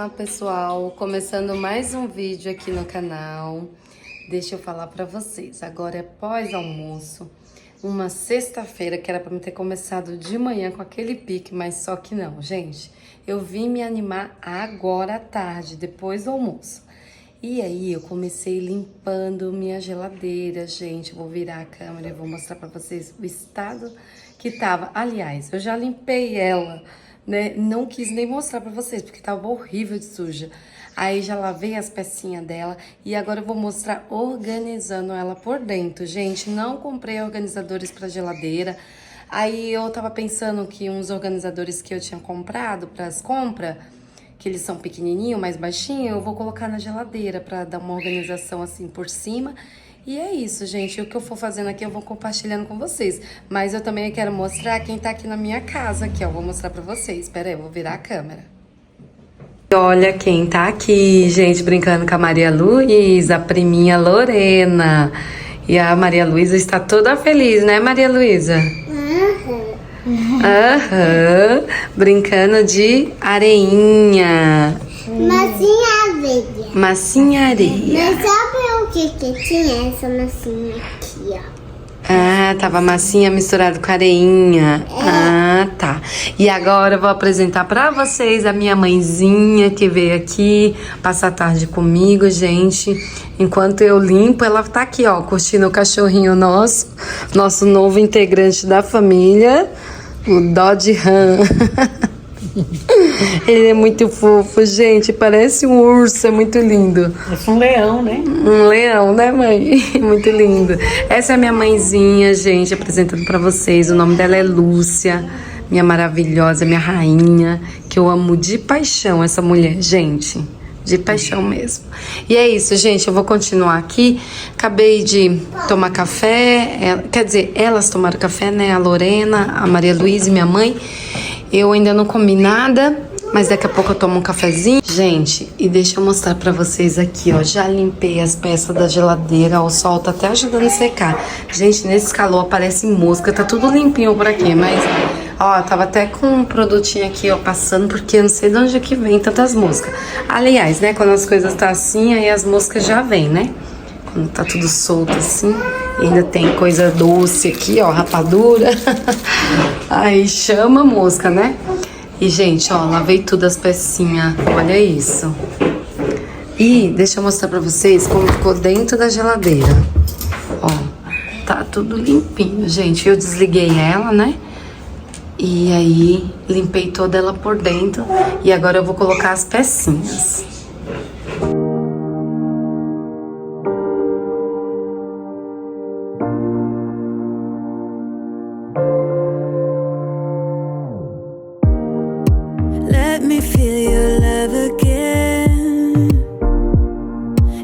Olá pessoal, começando mais um vídeo aqui no canal. Deixa eu falar pra vocês, agora é pós-almoço, uma sexta-feira que era pra me ter começado de manhã com aquele pique, mas só que não, gente. Eu vim me animar agora à tarde, depois do almoço. E aí eu comecei limpando minha geladeira, gente. Eu vou virar a câmera e vou mostrar pra vocês o estado que tava. Aliás, eu já limpei ela, né? Não quis nem mostrar pra vocês, porque tava horrível de suja. Aí já lavei as pecinhas dela e agora eu vou mostrar organizando ela por dentro. Gente, não comprei organizadores pra geladeira. Aí eu tava pensando que uns organizadores que eu tinha comprado pras compras, que eles são pequenininho, mais baixinho, eu vou colocar na geladeira pra dar uma organização assim por cima. E é isso, gente. O que eu for fazendo aqui eu vou compartilhando com vocês. Mas eu também quero mostrar quem tá aqui na minha casa, aqui, ó. Vou mostrar pra vocês. Espera aí, eu vou virar a câmera. Olha quem tá aqui, gente, brincando com a Maria Luísa, a priminha Lorena. E a Maria Luísa está toda feliz, né, Maria Luísa? Aham, brincando de areinha. Massinha areia. Massinha areia. Mas sabe o que tinha essa massinha aqui, ó? Ah, tava massinha misturado com areinha. Ah, tá. E agora eu vou apresentar pra vocês a minha mãezinha que veio aqui passar a tarde comigo, gente. Enquanto eu limpo, ela tá aqui, ó, curtindo o cachorrinho nosso novo integrante da família, o Dodge Ram. Ele é muito fofo, gente. Parece um urso, é muito lindo. Parece um leão, né? Um leão, né, mãe? Muito lindo. Essa é a minha mãezinha, gente, apresentando pra vocês. O nome dela é Lúcia, minha maravilhosa, minha rainha, que eu amo de paixão essa mulher, gente. De paixão mesmo. E é isso, gente. Eu vou continuar aqui. Acabei de tomar café. Quer dizer, elas tomaram café, né? A Lorena, a Maria Luísa e minha mãe. Eu ainda não comi nada, mas daqui a pouco eu tomo um cafezinho. Gente, e deixa eu mostrar pra vocês aqui, ó. Já limpei as peças da geladeira, ó, o sol tá até ajudando a secar. Gente, nesse calor aparece mosca, tá tudo limpinho por aqui, mas... Ó, tava até com um produtinho aqui, ó, passando, porque eu não sei de onde é que vem tantas moscas. Aliás, né, quando as coisas tá assim, aí as moscas já vêm, né? Quando tá tudo solto assim, e ainda tem coisa doce aqui, ó, rapadura. Aí chama a mosca, né? E, gente, ó, lavei tudo as pecinhas, olha isso. E deixa eu mostrar pra vocês como ficou dentro da geladeira. Ó, tá tudo limpinho, gente. Eu desliguei ela, né? E aí, limpei toda ela por dentro. E agora eu vou colocar as pecinhas. Let me feel your love again,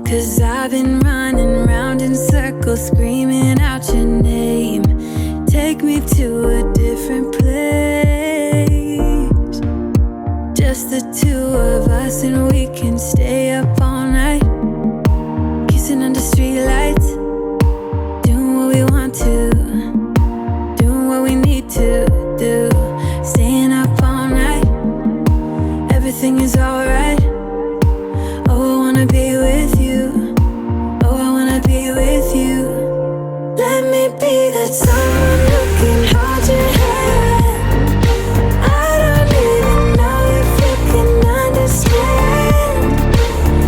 'cause I've been running round in circles, screaming out your name. Take me to a different place, just the two of us, and we can stay up all night, kissing under streetlights, doing what we want to, doing what we need to do, staying up all night, everything is alright. Oh, I wanna be with you, oh, I wanna be with you. Let me be that someone who can hold your hand. I don't even know if you can understand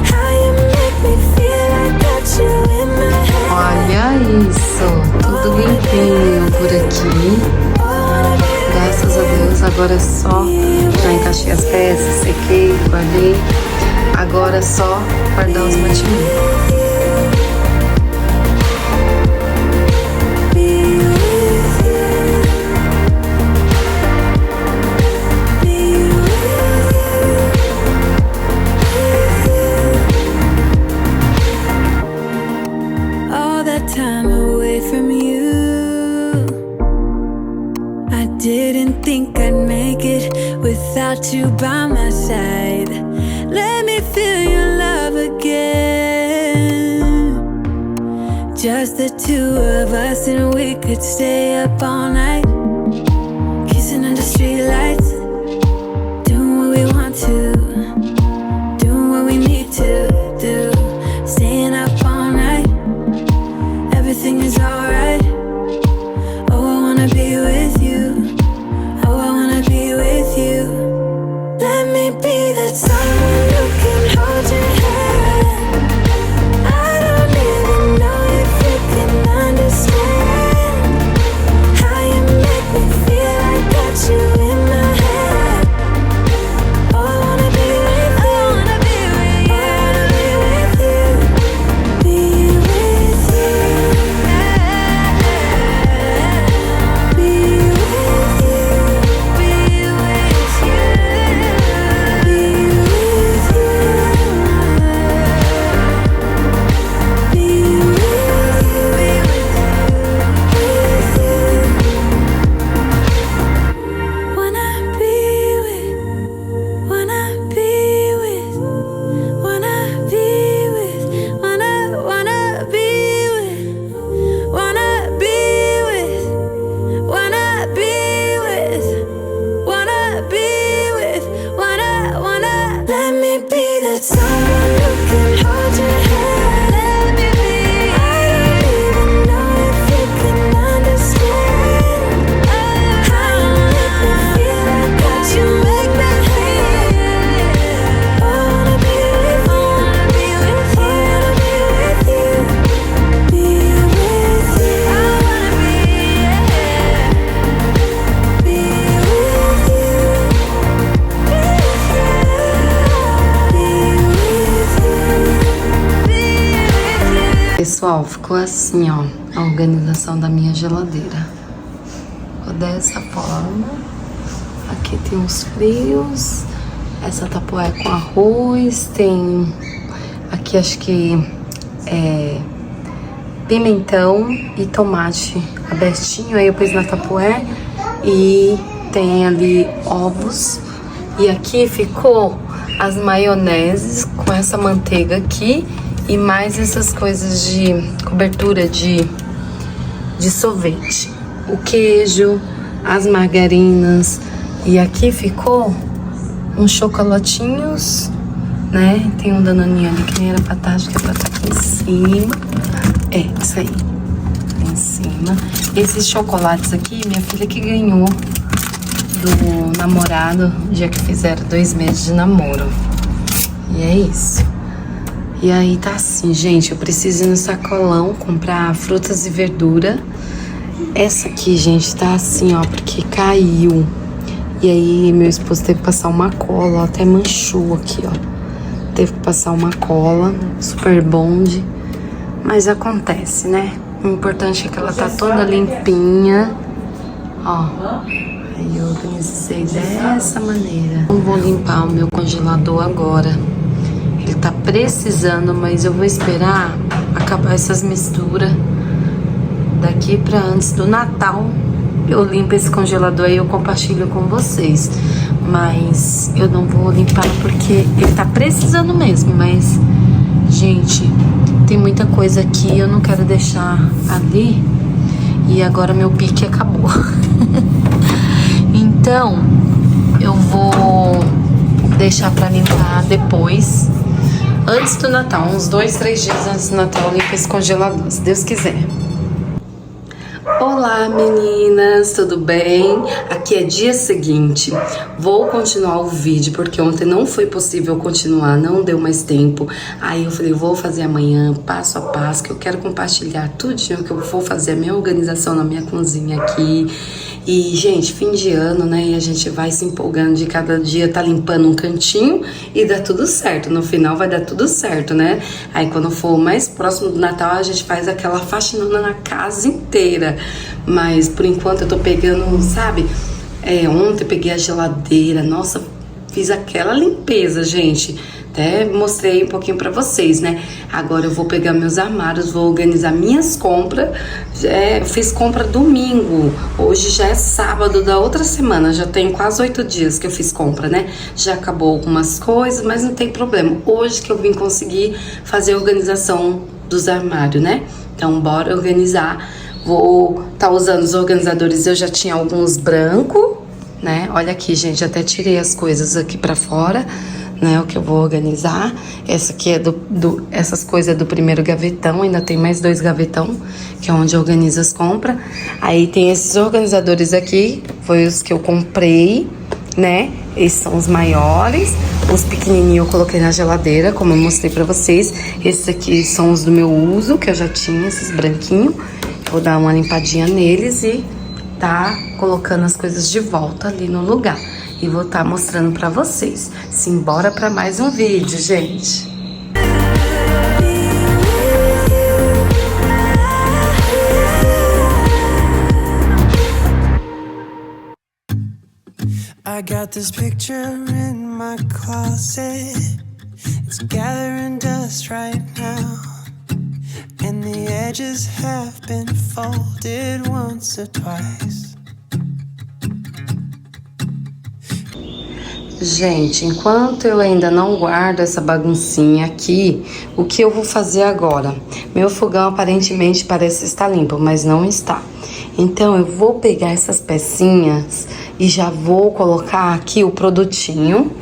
how you make me feel. I got you in my hand. Olha isso, tudo limpinho por aqui. Graças a Deus, agora é só. Já encaixei as peças, sequei, guardei. Agora é só guardar os mantimentos. All that time away from you, I didn't think I'd make it without you by my side. Let me feel your love again, just the two of us, and we could stay up all night, kissing under streetlights, doing what we want to, with someone who can hold your hand. Let me be. I don't even know if you can understand how you make me feel like that. You make me feel. I wanna be with you. I wanna be with you. Be with you. I wanna be. Be with you. Pessoal, ficou assim, ó, a organização da minha geladeira. Ficou dessa forma. Aqui tem uns frios. Essa tapoé com arroz. Tem aqui, acho que é pimentão e tomate abertinho. Aí eu pus na tapoé. E tem ali ovos. E aqui ficou as maioneses com essa manteiga aqui. E mais essas coisas de cobertura de sorvete. O queijo, as margarinas. E aqui ficou uns chocolatinhos, né? Tem um danoninho ali que nem era pra estar, acho que é pra estar aqui em cima. É, isso aí. Em cima. Esses chocolates aqui, minha filha que ganhou do namorado, no dia que fizeram 2 meses de namoro. E é isso. E aí tá assim, gente, eu preciso ir no sacolão comprar frutas e verdura. Essa aqui, gente, tá assim, ó, porque caiu. E aí meu esposo teve que passar uma cola, ó, até manchou aqui, ó. Teve que passar uma cola, super bonde. Mas acontece, né? O importante é que ela tá toda limpinha. Ó, aí eu organizei dessa maneira. Não vou limpar o meu congelador agora. Ele tá precisando, mas eu vou esperar acabar essas misturas. Daqui pra antes do Natal, eu limpo esse congelador e eu compartilho com vocês. Mas eu não vou limpar porque ele tá precisando mesmo. Mas, gente, tem muita coisa aqui, eu não quero deixar ali. E agora meu pique acabou. Então, eu vou deixar pra limpar depois. Antes do Natal, uns 2, 3 dias antes do Natal, eu limpo esse congelador, se Deus quiser. Olá meninas, tudo bem? Aqui é dia seguinte. Vou continuar o vídeo porque ontem não foi possível continuar, não deu mais tempo. Aí eu falei, vou fazer amanhã, passo a passo, que eu quero compartilhar tudinho que eu vou fazer a minha organização na minha cozinha aqui. E, gente, fim de ano, né? E a gente vai se empolgando de cada dia tá limpando um cantinho e dá tudo certo. No final vai dar tudo certo, né? Aí quando for mais próximo do Natal, a gente faz aquela faxinona na casa inteira. Mas por enquanto eu tô pegando, sabe? Ontem eu peguei a geladeira. Nossa, fiz aquela limpeza, gente. Até mostrei um pouquinho pra vocês, né? Agora eu vou pegar meus armários, vou organizar minhas compras. Eu fiz compra domingo. Hoje já é sábado da outra semana. Já tem quase 8 dias que eu fiz compra, né? Já acabou algumas coisas, mas não tem problema. Hoje que eu vim conseguir fazer a organização dos armários, né? Então bora organizar. Vou estar usando os organizadores. Eu já tinha alguns brancos, né? Olha aqui, gente, até tirei as coisas aqui pra fora, né, o que eu vou organizar. Essa aqui é essas coisas é do primeiro gavetão, ainda tem mais 2 gavetão, que é onde eu organizo as compras. Aí tem esses organizadores aqui, foi os que eu comprei, né, esses são os maiores. Os pequenininhos eu coloquei na geladeira, como eu mostrei pra vocês. Esses aqui são os do meu uso, que eu já tinha, esses branquinhos. Vou dar uma limpadinha neles e tá colocando as coisas de volta ali no lugar. E vou estar mostrando pra vocês. Simbora pra mais um vídeo, gente. I got this picture in my closet. It's gathering dust right now. And the edges have been folded once or twice. Gente, enquanto eu ainda não guardo essa baguncinha aqui, o que eu vou fazer agora? Meu fogão aparentemente parece estar limpo, mas não está. Então eu vou pegar essas pecinhas e já vou colocar aqui o produtinho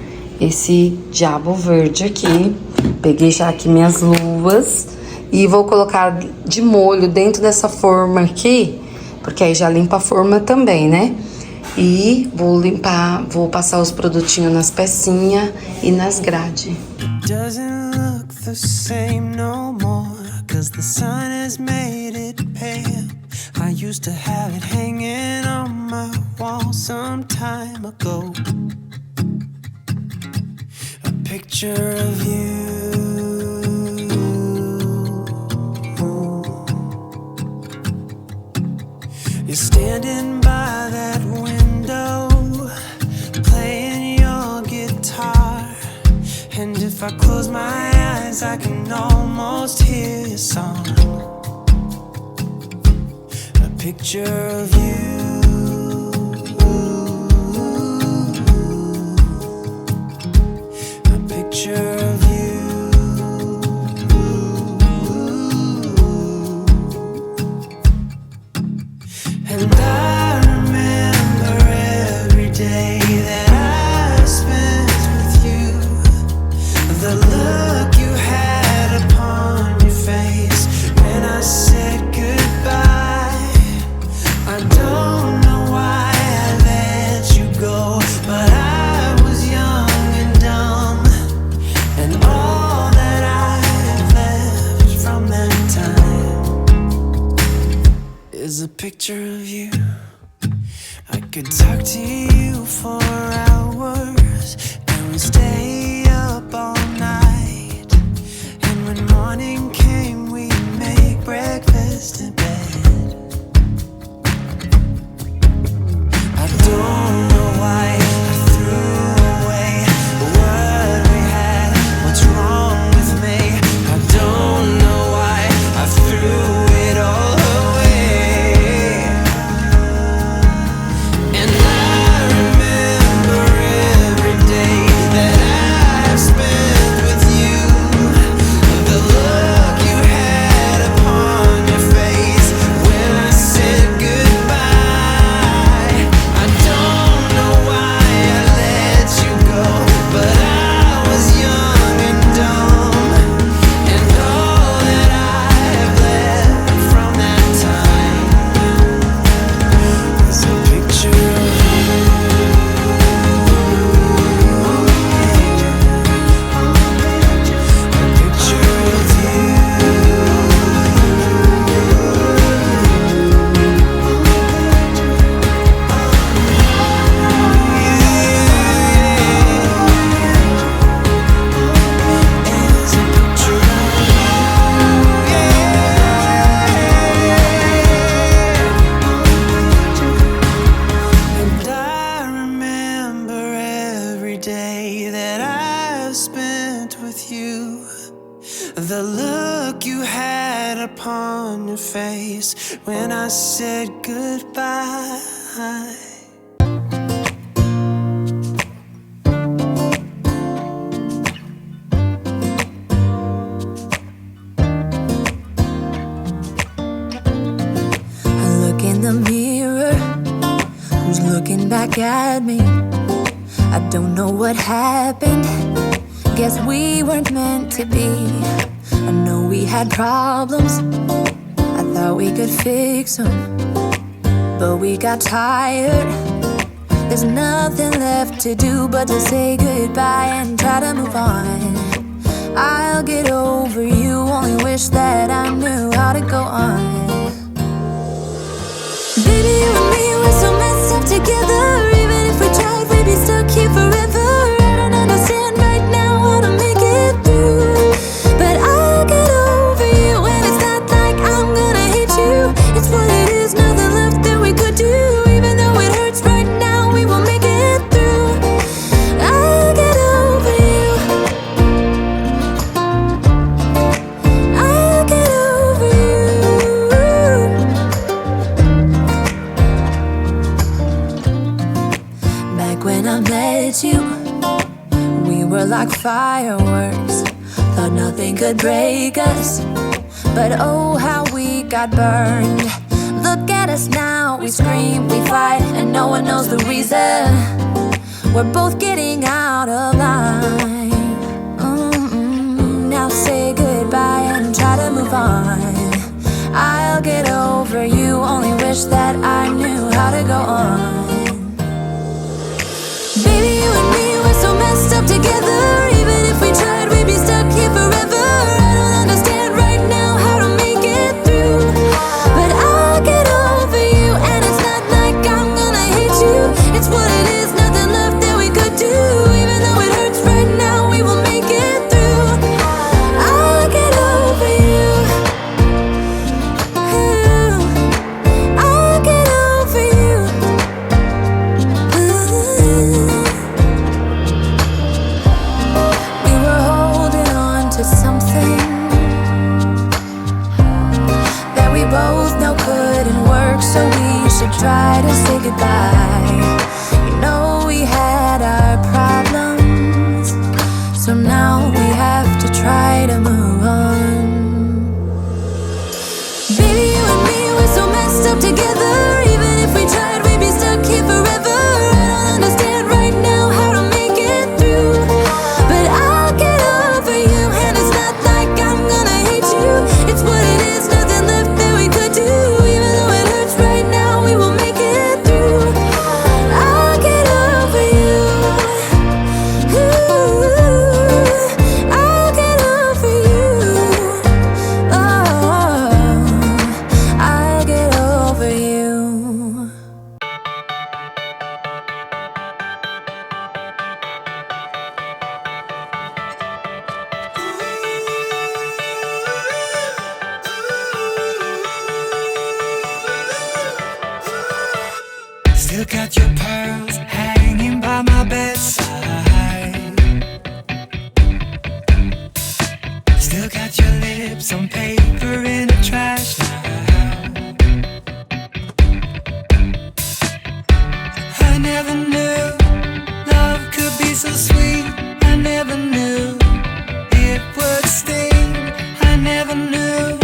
esse diabo verde aqui. Peguei já aqui minhas luvas e vou colocar de molho dentro dessa forma aqui, porque aí já limpa a forma também, né? E vou limpar, vou passar os produtinhos nas pecinhas e nas grades. Doesn't look the same no more, 'cause the sun has made it pale. I used to have it hanging on my wall some time ago. A picture of you. You're standing by that window, playing your guitar. And if I close my eyes, I can almost hear your song. A picture of you. A picture of you. And I remember every day that I spent with you. The look you had upon your face when I said goodbye. I don't know why I let you go, but I was young and dumb. And all that I have left from that time is a picture of you. I could talk to you for hours, and we stay up all night. And when morning came, we'd make breakfast in bed. I don't know why I threw away what we had. What's wrong with me? I don't know why I threw it all away. And I remember every day that I've spent with you. The look you had upon your face when I said goodbye. I don't know why I let you go, but I was young and dumb. And all that I have left from that time is a picture of you. A picture of you. It's a picture of you. And I remember every day that I've spent with you. The look you had upon your face when I said goodbye. I look in the mirror, who's looking back at me? I don't know what happened, guess we weren't meant to be. I know we had problems, I thought we could fix them, but we got tired. There's nothing left to do but to say goodbye and try to move on. I'll get over you, only wish that I knew how to go on. Baby, you and me, we're so messed up together. Even if we tried, we'd be stuck here forever. I don't understand right now how to make it through, but I'll get over you, and it's not like I'm gonna hate you. It's what it is, nothing left that we could do. Even though it hurts right now, we will make it through. I'll get over you. I'll get over you. Back when I met you, we were like fireworks. Thought nothing could break us, but oh how we got burned. Look at us now, we scream, we fight, and no one knows the reason. We're both getting out of line. Now say goodbye and try to move on. I'll get over you, only wish that I knew how to go on. Baby, you and me, we're so messed up together. Even if we tried, we'd be stuck here forever. I don't understand right now how to make it through, but I'll get over you, and it's not like I'm gonna hate you. It's what it is, nothing left that we could do. Even though it hurts right now, we will make it through. I'll get over you. I'll get over you. We were holding on to something that we both know couldn't work, so we should try to say goodbye. You know we had our problems, so now we have to try to move on. Baby, you and me, we're so messed up together. Even if we tried, we'd be stuck here forever. I don't understand right now how to make it through, but I'll get over you, and it's not like I'm gonna hate you. It's what it is, nothing left that we could do. Even though it hurts right now, we will make it through. I'll get over you. I'll get over you. Oh, I'll get over you. Still got your pearls hanging by my bedside. Still got your lips on paper in the trash now. I never knew love could be so sweet. I never knew it would sting. I never knew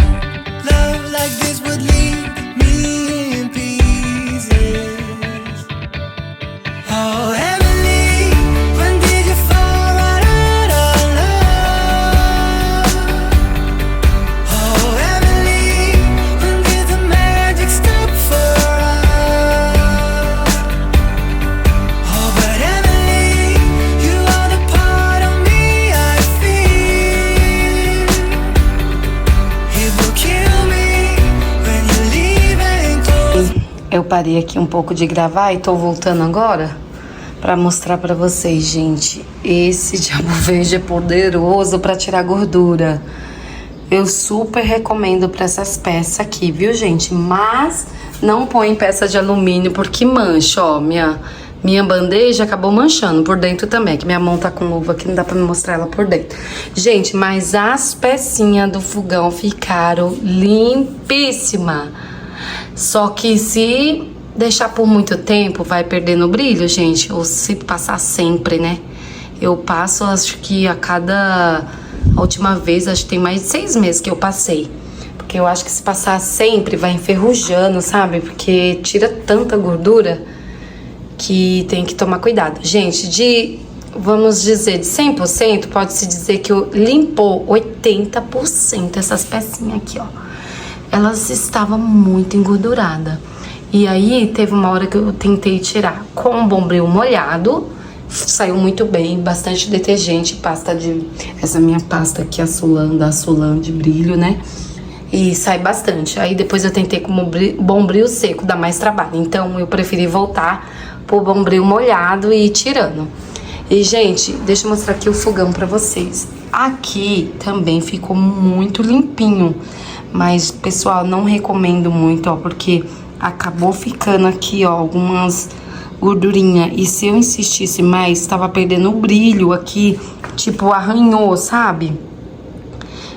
love like this would leave me in pieces. Oh, Emily, when did you fall right out of love? Oh, Emily, when did the magic stop for us? Oh, but Emily, you are the part of me I feel. It will kill me when you leave and close. Eu parei aqui um pouco de gravar e tô voltando agora pra mostrar pra vocês, gente. Esse diabo verde é poderoso pra tirar gordura. Eu super recomendo pra essas peças aqui, viu, gente? Mas não põe peça de alumínio porque mancha, ó. Minha bandeja acabou manchando por dentro também, que minha mão tá com luva aqui, não dá pra me mostrar ela por dentro. Gente, mas as pecinhas do fogão ficaram limpíssimas. Só que se deixar por muito tempo, vai perdendo o brilho, gente. Ou se passar sempre, né? Eu passo, acho que a última vez, acho que tem mais de 6 meses que eu passei. Porque eu acho que se passar sempre, vai enferrujando, sabe? Porque tira tanta gordura que tem que tomar cuidado. Gente, vamos dizer, de 100%, pode-se dizer que limpou 80% essas pecinhas aqui, ó. Elas estavam muito engorduradas. E aí, teve uma hora que eu tentei tirar com o bombril molhado. Saiu muito bem, bastante detergente, essa minha pasta aqui, a Sulan de brilho, né? E sai bastante. Aí depois eu tentei com o bombril seco, dá mais trabalho. Então eu preferi voltar pro bombril molhado e ir tirando. E, gente, deixa eu mostrar aqui o fogão pra vocês. Aqui também ficou muito limpinho. Mas, pessoal, não recomendo muito, ó, porque acabou ficando aqui, ó, algumas gordurinhas. E se eu insistisse mais, tava perdendo o brilho aqui, tipo, arranhou, sabe?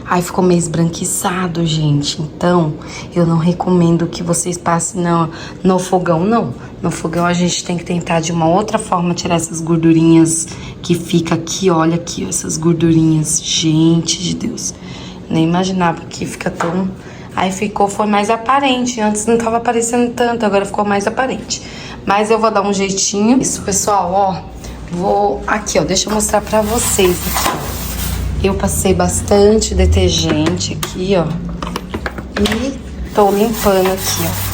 Aí ficou meio esbranquiçado, gente. Então, eu não recomendo que vocês passem no fogão, não. No fogão a gente tem que tentar de uma outra forma tirar essas gordurinhas que fica aqui, olha aqui, ó, essas gordurinhas. Gente de Deus. Nem imaginava que fica tão... Aí foi mais aparente. Antes não tava aparecendo tanto, agora ficou mais aparente. Mas eu vou dar um jeitinho. Isso, pessoal, ó. Aqui, ó, deixa eu mostrar pra vocês aqui, ó. Eu passei bastante detergente aqui, ó. E tô limpando aqui, ó.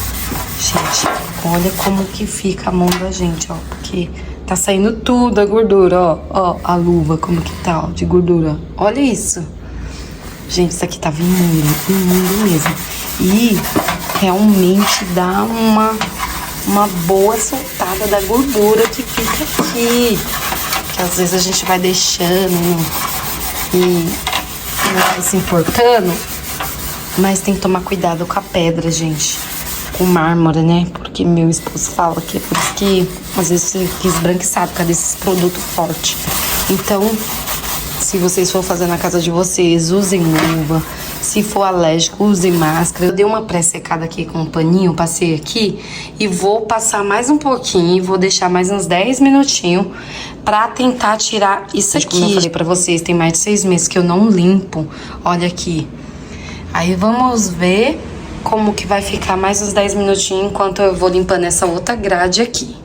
Gente, olha como que fica a mão da gente, ó. Porque tá saindo tudo a gordura, ó. Ó, a luva, como que tá, ó, de gordura. Olha isso. Gente, isso aqui tava imundo mesmo. E realmente dá uma boa soltada da gordura que fica aqui. Que às vezes a gente vai deixando e não vai se importando. Mas tem que tomar cuidado com a pedra, gente. Com mármore, né? Porque meu esposo fala que é por isso que às vezes fica esbranquiçado por causa desses produtos fortes. Então, se vocês for fazer na casa de vocês, usem luva. Se for alérgico, use máscara. Eu dei uma pré-secada aqui com um paninho, passei aqui. E vou passar mais um pouquinho, vou deixar mais uns 10 minutinhos pra tentar tirar isso aqui. Como eu falei pra vocês, tem mais de 6 meses que eu não limpo. Olha aqui. Aí vamos ver como que vai ficar mais uns 10 minutinhos enquanto eu vou limpando essa outra grade aqui.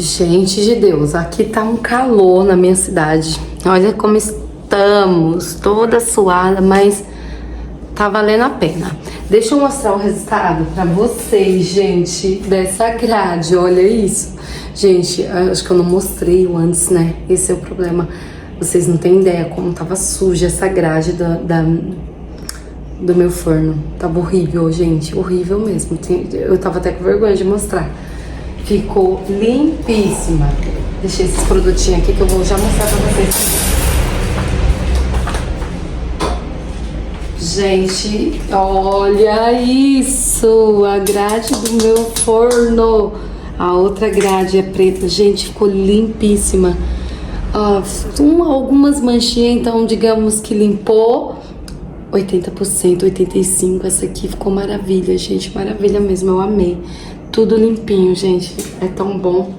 Gente de Deus, aqui tá um calor na minha cidade. Olha como estamos, toda suada, mas tá valendo a pena. Deixa eu mostrar o resultado pra vocês, gente, dessa grade. Olha isso. Gente, acho que eu não mostrei o antes, né? Esse é o problema. Vocês não têm ideia como tava suja essa grade do meu forno. Tava horrível, gente, horrível mesmo. Eu tava até com vergonha de mostrar. Ficou limpíssima. Deixei esses produtinhos aqui que eu vou já mostrar pra vocês. Gente, olha isso! A grade do meu forno. A outra grade é preta. Gente, ficou limpíssima. Algumas manchinhas, então digamos que limpou 80%, 85%. Essa aqui ficou maravilha, gente. Maravilha mesmo, eu amei. Tudo limpinho, gente. É tão bom.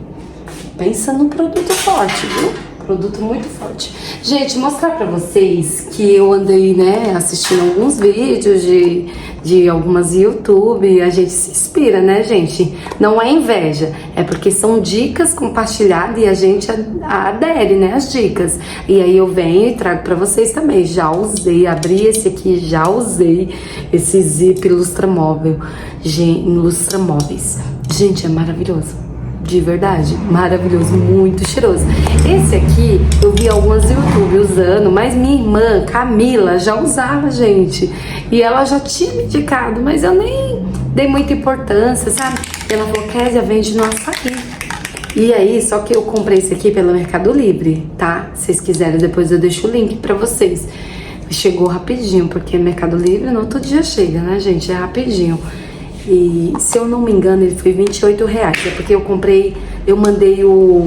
Pensa no produto forte, viu? produto muito forte. Gente, mostrar pra vocês que eu andei, né, assistindo alguns vídeos de algumas YouTube, a gente se inspira, né, gente? Não é inveja, é porque são dicas compartilhadas e a gente adere, né, às dicas. E aí eu venho e trago pra vocês também. Já usei, abri esse aqui, já usei esse zip lustramóvel, lustramóveis. Gente, é maravilhoso. De verdade, maravilhoso, muito cheiroso. Esse aqui eu vi algumas YouTube usando, mas minha irmã Camila já usava, gente. E ela já tinha me indicado, mas eu nem dei muita importância, sabe? Ela falou, Kézia, vende no açaí. E aí, só que eu comprei esse aqui pelo Mercado Livre, tá? Se vocês quiserem, depois eu deixo o link pra vocês. Chegou rapidinho, porque Mercado Livre no outro dia chega, né, gente? É rapidinho. E se eu não me engano, ele foi R$28. É porque eu comprei, eu mandei o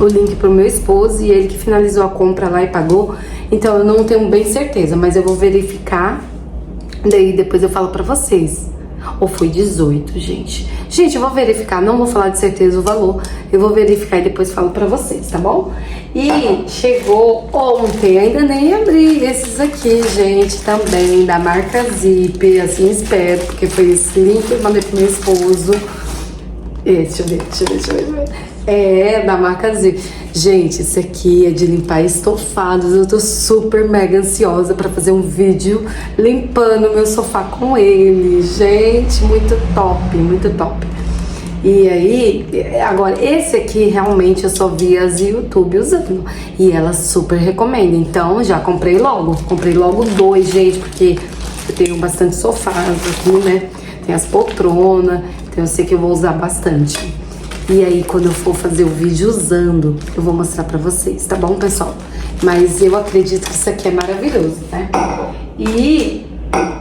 link pro meu esposo e ele que finalizou a compra lá e pagou. Então eu não tenho bem certeza, mas eu vou verificar. Daí depois eu falo pra vocês. Ou foi 18, gente. Gente, eu vou verificar, não vou falar de certeza o valor. Eu vou verificar e depois falo pra vocês, tá bom? E chegou ontem, ainda nem abri esses aqui, gente, também, da marca Zip. Assim espero, porque foi esse link que eu mandei pro meu esposo. Deixa eu ver. É, da marca Zip. Gente, esse aqui é de limpar estofados. Eu tô super mega ansiosa pra fazer um vídeo limpando meu sofá com ele. Gente, muito top, muito top. E aí, agora, esse aqui realmente eu só vi as YouTube usando. E ela super recomenda. Então, já comprei logo. Comprei logo 2, gente, porque eu tenho bastante sofás aqui, né? Tem as poltronas, então eu sei que eu vou usar bastante. E aí, quando eu for fazer o vídeo usando, eu vou mostrar pra vocês, tá bom, pessoal? Mas eu acredito que isso aqui é maravilhoso, né? E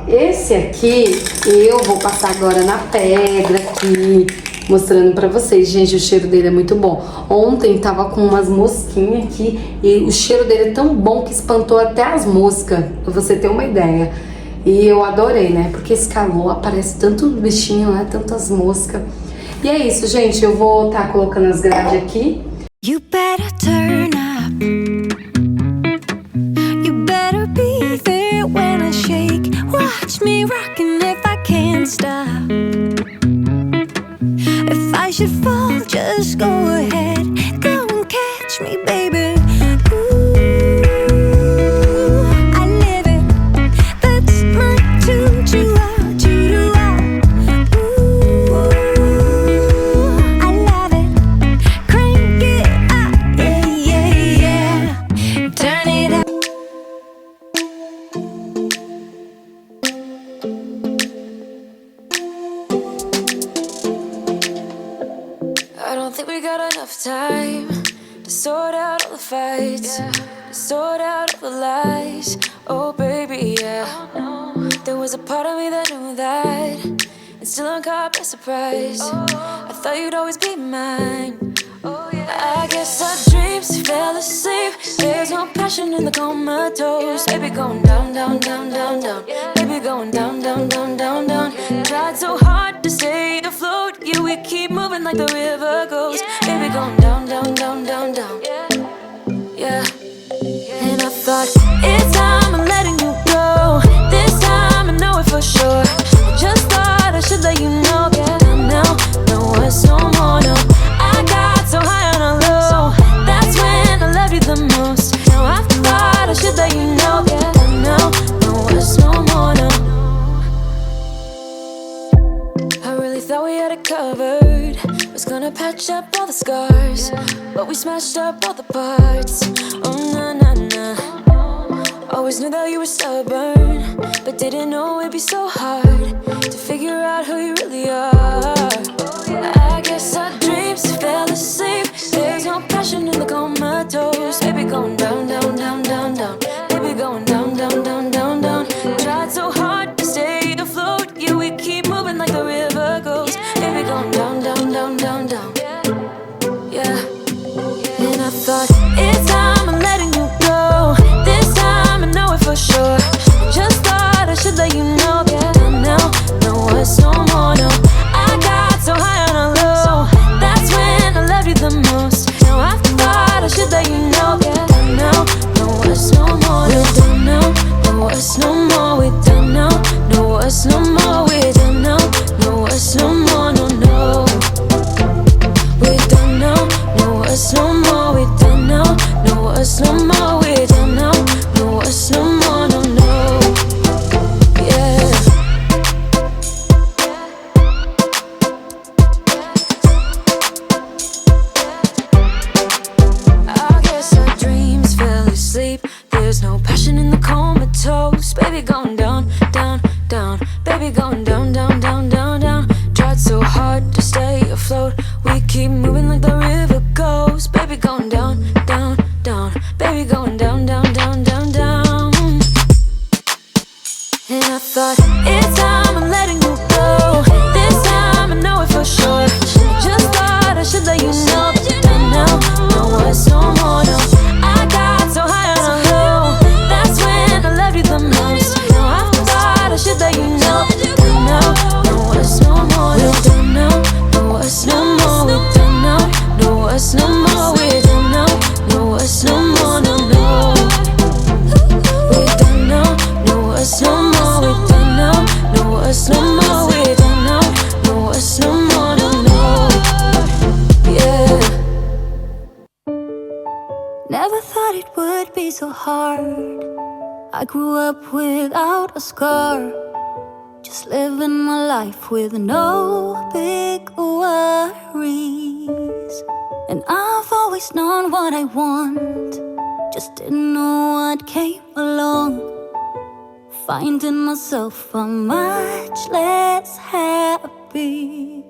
esse aqui, eu vou passar agora na pedra aqui, mostrando pra vocês. Gente, o cheiro dele é muito bom. Ontem tava com umas mosquinhas aqui e o cheiro dele é tão bom que espantou até as moscas, pra você ter uma ideia. E eu adorei, né? Porque esse calor aparece tanto bichinho, né? Tantas moscas. E é isso, gente. Eu vou estar colocando as grades aqui. You better turn up. You better be there when I shake. Watch me rockin' if I can't stop. If I should fall, just go ahead. Go and catch me, baby. Time to sort out all the fights, to sort out all the lies. Oh baby, yeah. There was a part of me that knew that, and still I'm caught by surprise. I thought you'd always be mine. I guess our dreams fell asleep. There's no passion in the comatose. Baby going down, down, down, down, down. Baby going down, down, down, down, down. Tried so hard to stay afloat. Yeah, we keep moving like the river goes. Baby going down, down, down, down, down. Yeah. And I thought, it's time I'm letting you go. This time I know it for sure. Just thought I should let you know. Get down now, no words no more, no. I got so high on a low. That's when I loved you the most. Now I thought I should let you know. Get down now, no words no more, no. I really thought we had it covered. Was gonna patch up all the scars, but we smashed up all the parts. Oh na na na. Always knew that you were stubborn, but didn't know it'd be so hard to figure out who you really are. I guess our dreams fell asleep. There's no passion in the comatose. Baby going down, down, down, down, down. Baby going down, down, down, down, down. Tried so hard to stay afloat. Yeah, we keep moving like the river goes. Baby going down, down, down, down, down. Yeah. And I thought, it's time I'm letting you go. This time I know it for sure. Just thought I should let you know. Get down now, no words no more, no. I got so high on a low. That's when I loved you the most. Now I thought I should let you know. down. Baby, going down, down, down, down, down. Tried so hard to stay afloat. We keep moving like the river goes. Baby, going down, down, down. Baby, going down, down, down, down, down. And I thought, it's time I'm letting you go. This time I know it for sure. Just thought I should let you know that you don't know. No, it's no more, no. I got so high on a low. That's when I loved you the most. No, I thought I should let you know that you don't know. No, it's no more, we don't know. No, it's no more, we don't know. No, it's no more, we don't know. No, it's no more, no, no. We don't know. No, it's no more. It's no more, we don't know. No, it's no more, no, no. Yeah. Never thought it would be so hard. I grew up without a scar. Just living my life with no big worries. And I've always known what I want. Just didn't know what came along. Finding myself much less happy.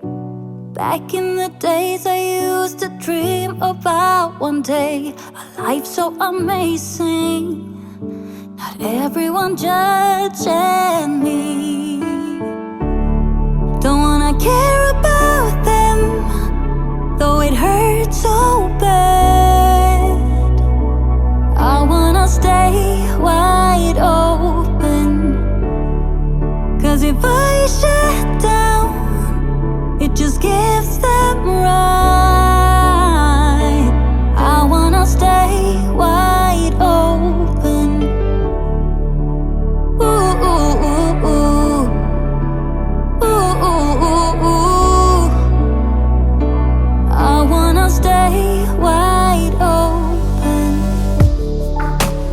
Back in the days I used to dream about one day a life so amazing. Not everyone judging me. Don't wanna care about them, though it hurts so bad. I wanna stay wide open. Cause if I shut down, it just gives them right. I wanna stay wide open. Ooh, ooh, ooh, ooh. Ooh, ooh, ooh, ooh. I wanna stay wide open.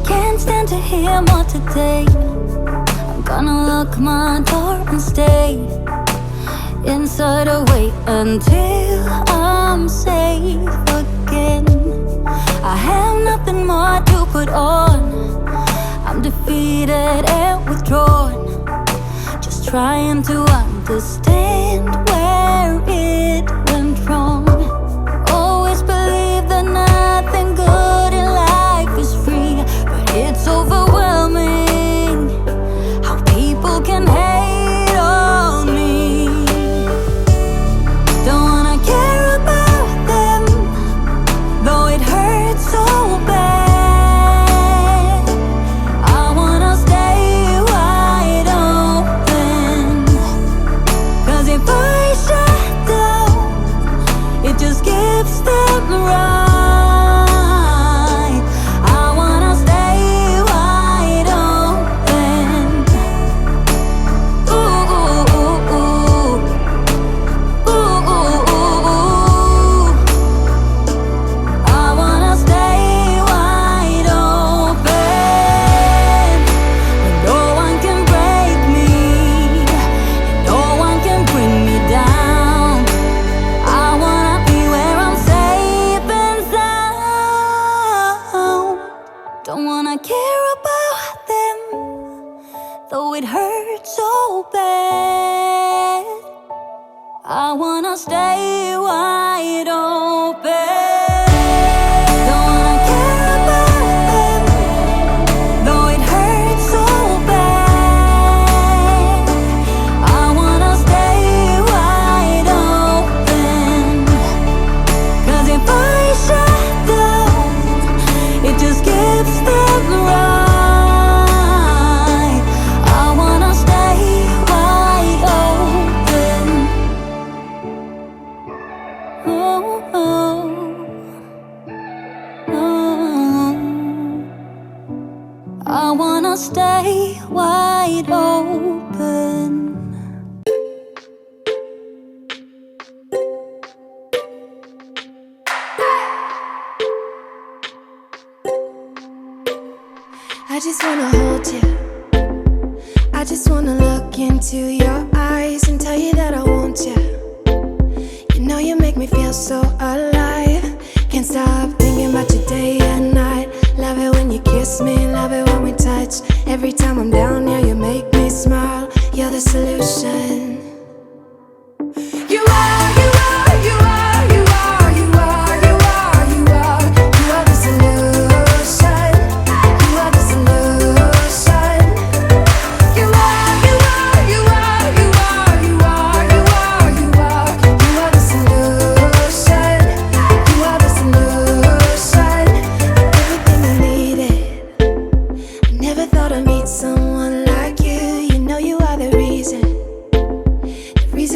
Can't stand to hear more today. Gonna lock my door and stay inside or wait until I'm safe again. I have nothing more to put on. I'm defeated and withdrawn. Just trying to understand where it went wrong. Always believe that nothing good in life is free, but it's overwhelming. People can hate on me. Don't wanna care about them, though it hurts so bad. I wanna stay wide open. Cause if I shut down, it just gives them the right. Stay wide open. Don't wanna care about them, though it hurts so bad. I wanna stay wide open. Cause if I shut down, it just gives them the right. I wanna stay wide open. I wanna stay wide open. I just wanna hold you. I just wanna look into your eyes and tell you that I want you. You know you make me feel so alive. Can't stop thinking about you day and night. Love it when you kiss me, love it when we touch. Every time I'm down, yeah, you make me smile. smile. You're the solution. You are, you are, you are, you are, you are, you are, you are. You are the solution. You are the solution. You are, you are, you are, you are, you are, you are, you are. You are the solution. You are the solution. Everything I needed. I never thought I'd meet someone like you. You know you are the reason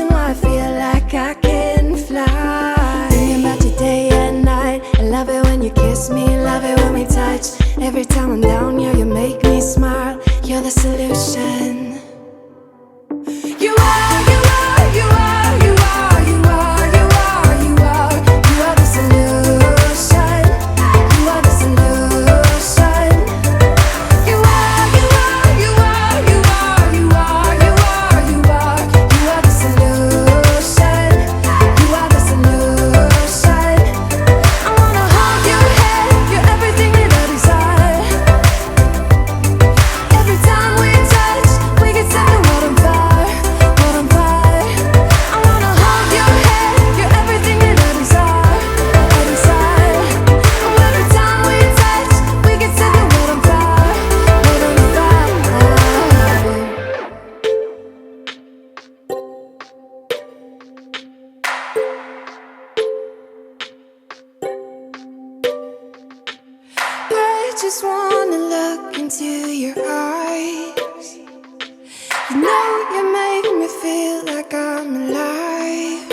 why I feel like I can fly. Thinking about you day and night. I love it when you kiss me, love it when we touch. Every time I'm down, yeah, you make me smile. You're the solution. You are, you are, you are, you are, you are, you are, you are. You are the solution. You are the solution. You are, you are, you are, you are, you are, you are, you are. You are the solution. You are the solution. I wanna hold your head. You're everything that I desire. Every time we touch, we get set the world on fire, world on fire. I wanna hold your head. You're everything that I desire, I desire. Oh, every time we touch, we get set the world on fire, world on fire. I just wanna look into your eyes. You know you make me feel like I'm alive.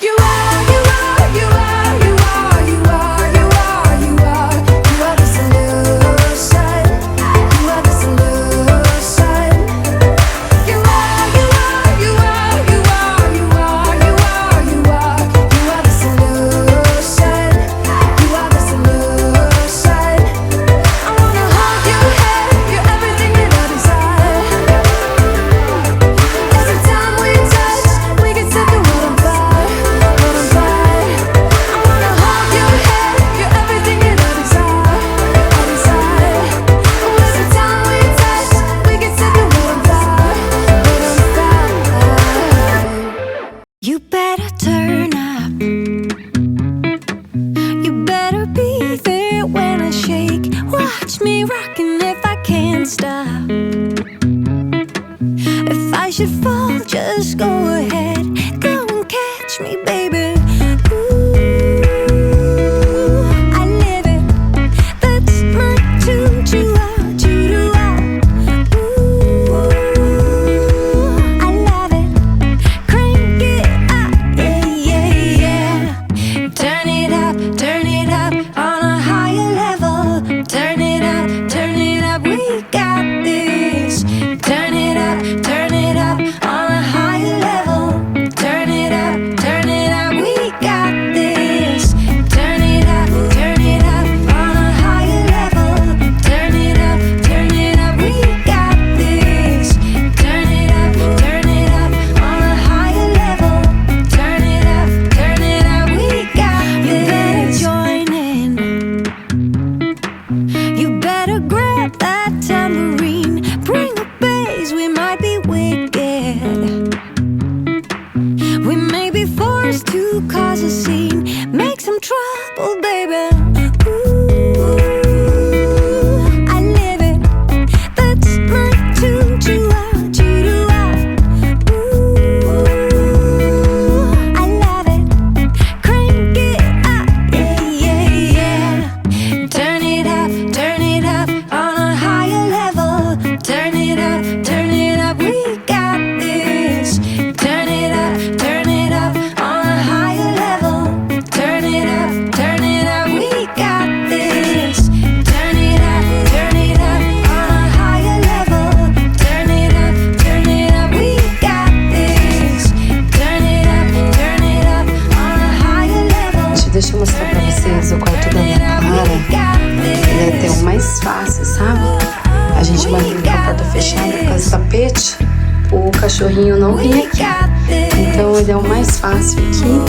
You are, you are, you are, you are, you are, you are, you are. You are the solution. You are the solution. You are, you are, you are, you are, you are, you are, you are. You are the solution. You are the solution. I wanna hold your head. You're everything that I desire. Every time we touch, we can set the world on fire, world on fire. I wanna hold your head. You're everything that I desire, I desire. Oh, every time we touch, we can set the world on fire, world on fire. You better turn up. You better be there when I shake. Watch me rockin' if I can't stop. If I should fall, just go ahead. Go and catch me, baby. Ooh, I live it. That's my tune. Choo-ah. Ooh, I love it. Crank it up, yeah, yeah, yeah. Turn it up on a higher level. Turn it up, we got this. Turn it up on a higher level. Turn it up, we got this. Turn it up on a higher level. Turn it up, we got this. Turn it up on a higher level. Turn it up, we got this. You better join in. You better grab that tambourine. Bring the bass, we might be wicked. We may be forced to cause a scene. Make some trouble, baby. Ooh, I live it. That's my tune. Choo-ah. Ooh, I love it. Crank it up, yeah, yeah, yeah. Turn it up on a higher level. Turn it up, we got this. Turn it up on a higher level. Turn it up, we got this. Turn it up on a higher level. Turn it up, we got this. Turn it up on a higher level. Gente, deixa eu mostrar pra vocês o quarto da minha Clara. Ele é até o mais fácil, sabe? A gente mantém com a porta fechada por causa do tapete. O cachorrinho não vinha aqui. Então ele é o mais fácil aqui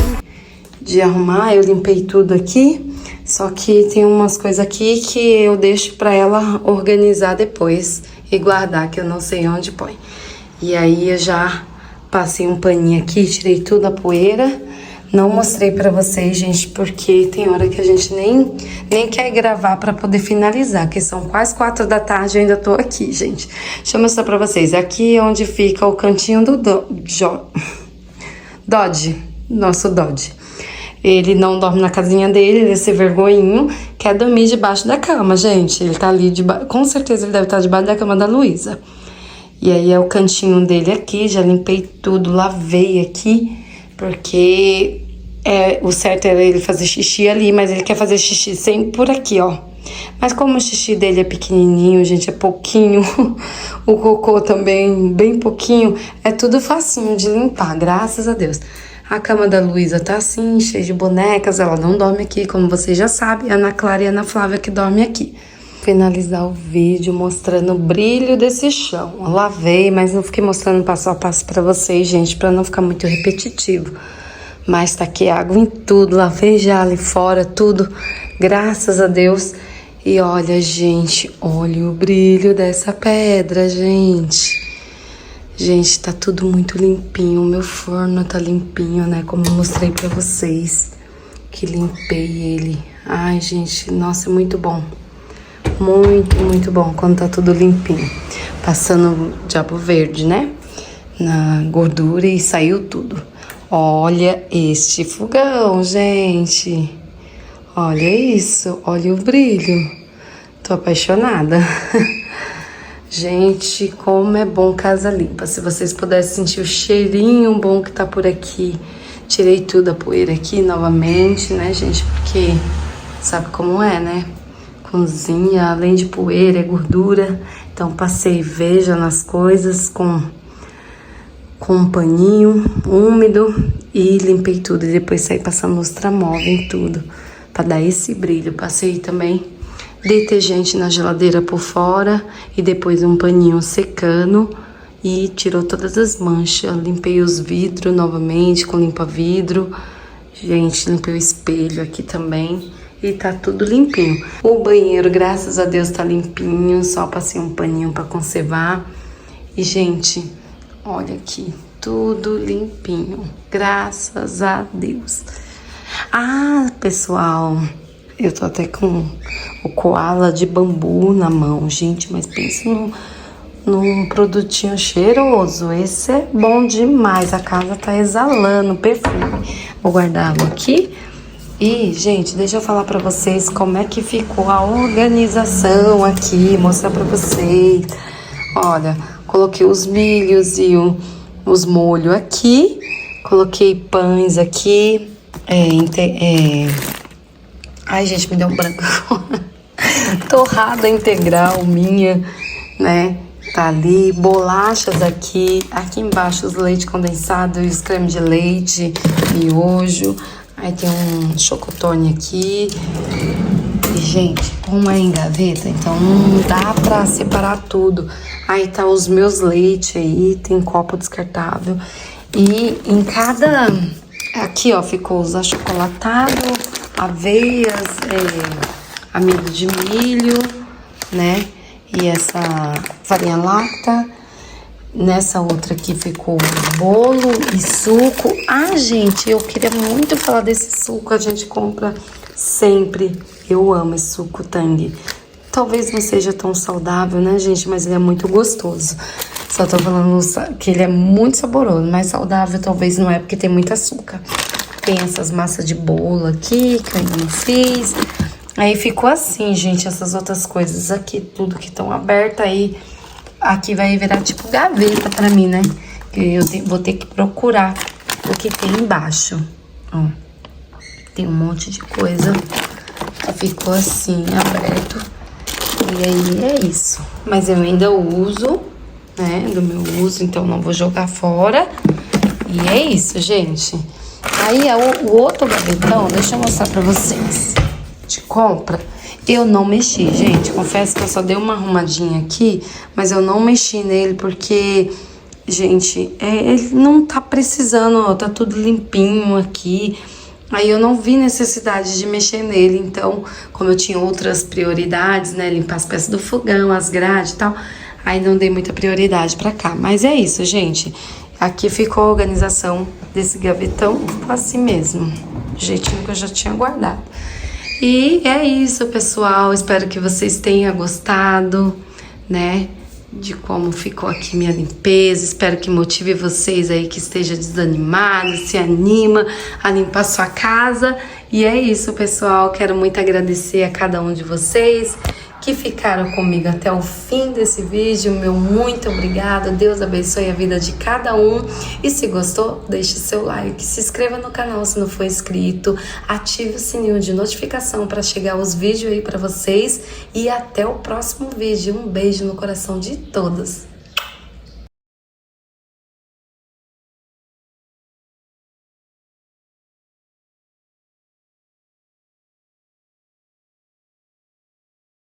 de arrumar. Eu limpei tudo aqui. Só que tem umas coisas aqui que eu deixo pra ela organizar depois e guardar, que eu não sei onde põe. E aí eu já passei um paninho aqui, tirei toda a poeira. Não mostrei pra vocês, gente, porque tem hora que a gente nem quer gravar pra poder finalizar, que são quase 4 da tarde e eu ainda tô aqui, gente. Deixa eu mostrar pra vocês. Aqui é onde fica o cantinho do Dodge, nosso Dodge. Ele não dorme na casinha dele, ele é esse vergonhinho, quer dormir debaixo da cama, gente. Ele tá ali, com certeza ele deve estar debaixo da cama da Luísa. E aí é o cantinho dele aqui, já limpei tudo, lavei aqui, porque o certo era ele fazer xixi ali, mas ele quer fazer xixi sempre por aqui, ó. Mas como o xixi dele é pequenininho, gente, é pouquinho, o cocô também bem pouquinho, é tudo facinho de limpar, graças a Deus. A cama da Luísa tá assim, cheia de bonecas, ela não dorme aqui, como vocês já sabem, a Ana Clara e a Ana Flávia que dormem aqui. Finalizar o vídeo mostrando o brilho desse chão. Eu lavei, mas não fiquei mostrando passo a passo pra vocês, gente, pra não ficar muito repetitivo. Mas tá aqui água em tudo, lavei já ali fora, tudo, graças a Deus. E olha, gente, olha o brilho dessa pedra, gente. Gente, tá tudo muito limpinho, o meu forno tá limpinho, né, como eu mostrei pra vocês, que limpei ele. Ai, gente, nossa, é muito bom. Muito, muito bom quando tá tudo limpinho. Passando diabo verde, né, na gordura e saiu tudo. Olha este fogão, gente. Olha isso, olha o brilho. Tô apaixonada. Gente, como é bom casa limpa. Se vocês pudessem sentir o cheirinho bom que tá por aqui. Tirei tudo a poeira aqui novamente, né, gente? Porque sabe como é, né? Cozinha, além de poeira, é gordura. Então passei veja nas coisas com um paninho úmido e limpei tudo. E depois saí passando lustramóvel em tudo, pra dar esse brilho. Passei também detergente na geladeira por fora e depois um paninho secando e tirou todas as manchas. Limpei os vidros novamente com limpa-vidro. Gente, limpei o espelho aqui também e tá tudo limpinho. O banheiro, graças a Deus, tá limpinho, só passei um paninho pra conservar. E, gente, olha aqui, tudo limpinho, graças a Deus. Ah, pessoal, eu tô até com o koala de bambu na mão, gente, mas pensa num produtinho cheiroso. Esse é bom demais, a casa tá exalando perfume. Vou guardá-lo aqui. E, gente, deixa eu falar pra vocês como é que ficou a organização aqui, mostrar pra vocês. Olha, coloquei os milhos e os molhos aqui, coloquei pães aqui, ai, gente, me deu um branco. Torrada integral minha, né? Tá ali, bolachas aqui, aqui embaixo os leite condensado e os creme de leite, miojo. Aí tem um chocotone aqui. E, gente, como é em gaveta, então não dá pra separar tudo. Aí tá os meus leites aí, tem copo descartável. E em cada... Aqui, ó, ficou os achocolatados, aveias, amido de milho, né? E essa farinha láctea. Nessa outra aqui ficou bolo e suco. Ah, gente, eu queria muito falar desse suco. A gente compra sempre. Eu amo esse suco Tang. Talvez não seja tão saudável, né, gente? Mas ele é muito gostoso. Só tô falando que ele é muito saboroso. Mas saudável talvez não é, porque tem muito açúcar. Tem essas massas de bolo aqui, que eu ainda não fiz. Aí ficou assim, gente, essas outras coisas aqui, tudo que estão abertas aí. Aqui vai virar tipo gaveta pra mim, né? Eu vou ter que procurar o que tem embaixo. Ó, tem um monte de coisa. Ficou assim, aberto. E aí é isso. Mas eu ainda uso, né? Do meu uso, então não vou jogar fora. E é isso, gente. Aí o outro gavetão, deixa eu mostrar pra vocês. De compra, eu não mexi, gente. Confesso que eu só dei uma arrumadinha aqui, mas eu não mexi nele porque, gente, ele não tá precisando, ó, tá tudo limpinho aqui. Aí eu não vi necessidade de mexer nele, então, como eu tinha outras prioridades, né, limpar as peças do fogão, as grades e tal, aí não dei muita prioridade pra cá. Mas é isso, gente. Aqui ficou a organização desse gavetão, assim mesmo, do jeitinho que eu já tinha guardado. E é isso, pessoal. Espero que vocês tenham gostado, né, de como ficou aqui minha limpeza. Espero que motive vocês aí que esteja desanimado, se anima a limpar sua casa. E é isso, pessoal. Quero muito agradecer a cada um de vocês que ficaram comigo até o fim desse vídeo. Meu muito obrigado. Deus abençoe a vida de cada um. E se gostou, deixe seu like, se inscreva no canal se não for inscrito, ative o sininho de notificação para chegar os vídeos aí para vocês. E até o próximo vídeo. Um beijo no coração de todos.